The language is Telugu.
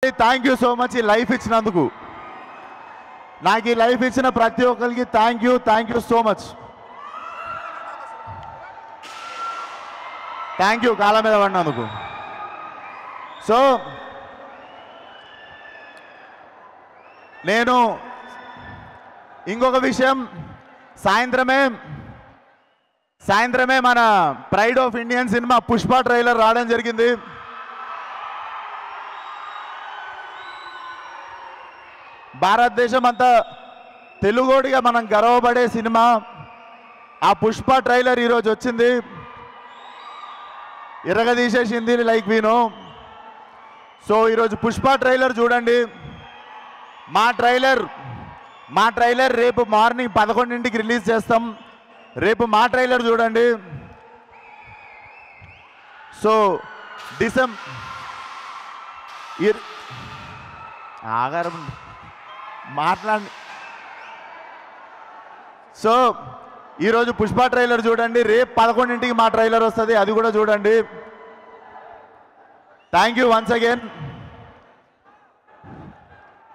థ్యాంక్ యూ సో మచ్ ఈ లైఫ్ ఇచ్చినందుకు. నాకు ఈ లైఫ్ ఇచ్చిన ప్రతి ఒక్కరికి thank you so much. Thank you కాళ్ళ మీద పడినందుకు. సో నేను ఇంకొక విషయం, సాయంత్రమే మన pride of Indian cinema Pushpa trailer రావడం జరిగింది. భారతదేశం అంతా తెలుగోడిగా మనం గర్వపడే సినిమా ఆ పుష్ప ట్రైలర్ ఈరోజు వచ్చింది. ఇరగదీసేసింది లైక్ వీ నో. సో ఈరోజు పుష్ప ట్రైలర్ చూడండి. మా ట్రైలర్ రేపు మార్నింగ్ 11ంటికి రిలీజ్ చేస్తాం. రేపు మా ట్రైలర్ చూడండి. సో ఆగారం మాట్లాడి. సో ఈరోజు పుష్ప ట్రైలర్ చూడండి. రేపు 11ంటికి మా ట్రైలర్ వస్తుంది, అది కూడా చూడండి. Thank you once again.